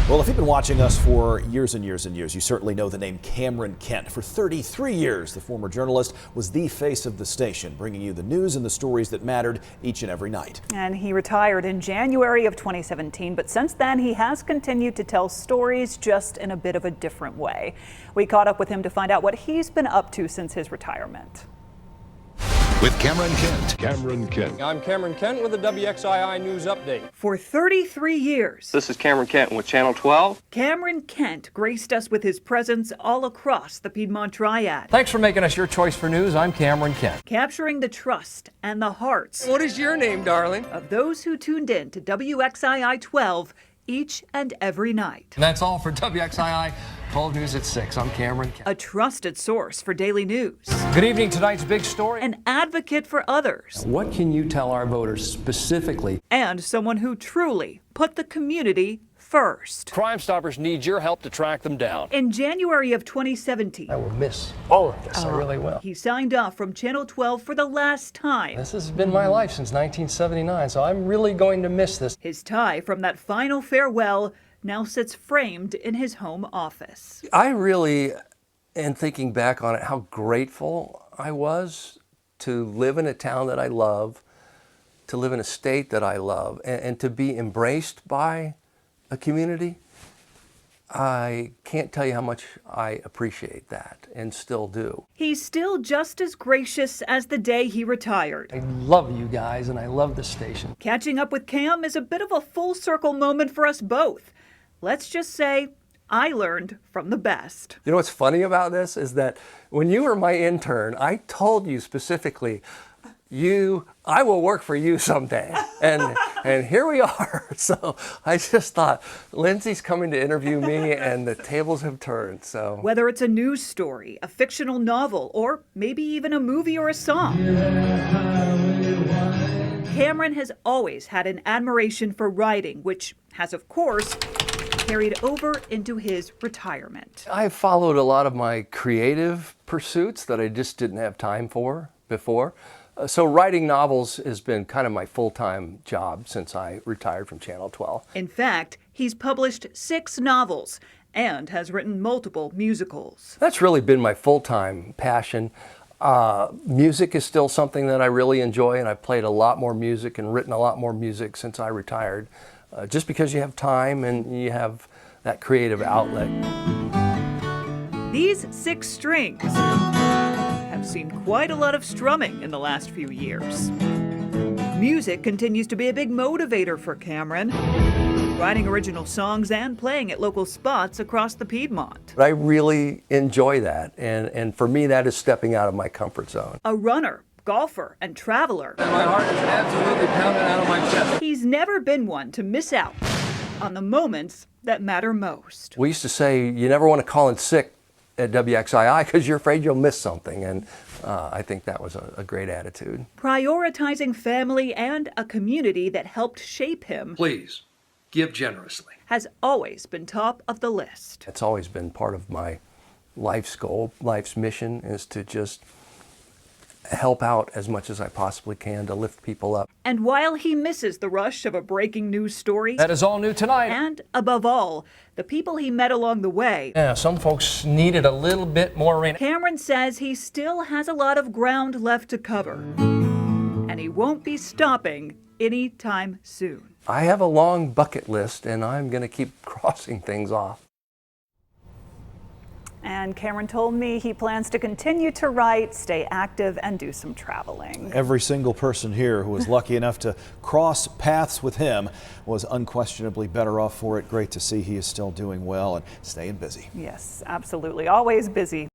Well, if you've been watching us for years and years and years, you certainly know the name Cameron Kent. For 33 years, the former journalist was the face of the station, bringing you the news and the stories that mattered each and every night. And he retired in January of 2017, but since then he has continued to tell stories, just in a bit of a different way. We caught up with him to find out what he's been up to since his retirement. With Cameron Kent. Cameron Kent. I'm Cameron Kent with the WXII News Update. For 33 years, This is Cameron Kent with Channel 12. Cameron Kent graced us with his presence all across the Piedmont Triad, Thanks for making us your choice for news. I'm Cameron Kent. capturing the trust and the hearts What is your name, darling? of those who tuned in to WXII 12 each and every night. And that's all for WXII 12 News at 6. I'm Cameron Kent. A trusted source for daily news, Good evening. Tonight's big story. an advocate for others, What can you tell our voters specifically? and someone who truly put the community first. Crime Stoppers need your help to track them down. In January of 2017, I will miss all of this. I really will. he signed off from Channel 12 for the last time. This has been my life since 1979, so I'm really going to miss this. His tie from that final farewell now sits framed in his home office. I really am thinking back on it, how grateful I was to live in a town that I love, to live in a state that I love, and to be embraced by a community. I can't tell you how much I appreciate that and still do. He's still just as gracious as the day he retired. I love you guys and I love the station. Catching up with Cam is a bit of a full circle moment for us both. Let's just say I learned from the best. You know what's funny about this is that when you were my intern, I told you specifically, I will work for you someday. And here we are. So I just thought, Lindsay's coming to interview me and the tables have turned. So Whether it's a news story, a fictional novel, or maybe even a movie or a song, Cameron has always had an admiration for writing, which has, of course, carried over into his retirement. I followed a lot of my creative pursuits that I just didn't have time for before. So writing novels has been kind of my full-time job since I retired from Channel 12. In fact, he's published 6 novels and has written multiple musicals. That's really been my full-time passion. Music is still something that I really enjoy, and I've played a lot more music and written a lot more music since I retired. Just because you have time and you have that creative outlet. These 6 strings have seen quite a lot of strumming in the last few years. Music continues to be a big motivator for Cameron, writing original songs and playing at local spots across the Piedmont. I really enjoy that, and for me that is stepping out of my comfort zone. A runner, golfer, and traveler, And my heart is absolutely pounding out of my chest. he's never been one to miss out on the moments that matter most. We used to say you never want to call in sick at WXII because you're afraid you'll miss something, and I think that was a great attitude. Prioritizing family and a community that helped shape him Please, give generously. has always been top of the list. It's always been part of my life's goal, life's mission, is to just help out as much as I possibly can to lift people up. And while he misses the rush of a breaking news story, That is all new tonight. and above all, the people he met along the way, Yeah, some folks needed a little bit more rain. Cameron says he still has a lot of ground left to cover. And he won't be stopping anytime soon. I have a long bucket list, and I'm going to keep crossing things off. And Cameron told me he plans to continue to write, stay active, and do some traveling. Every single person here who was lucky enough to cross paths with him was unquestionably better off for it. Great to see he is still doing well and staying busy. Yes, absolutely. Always busy.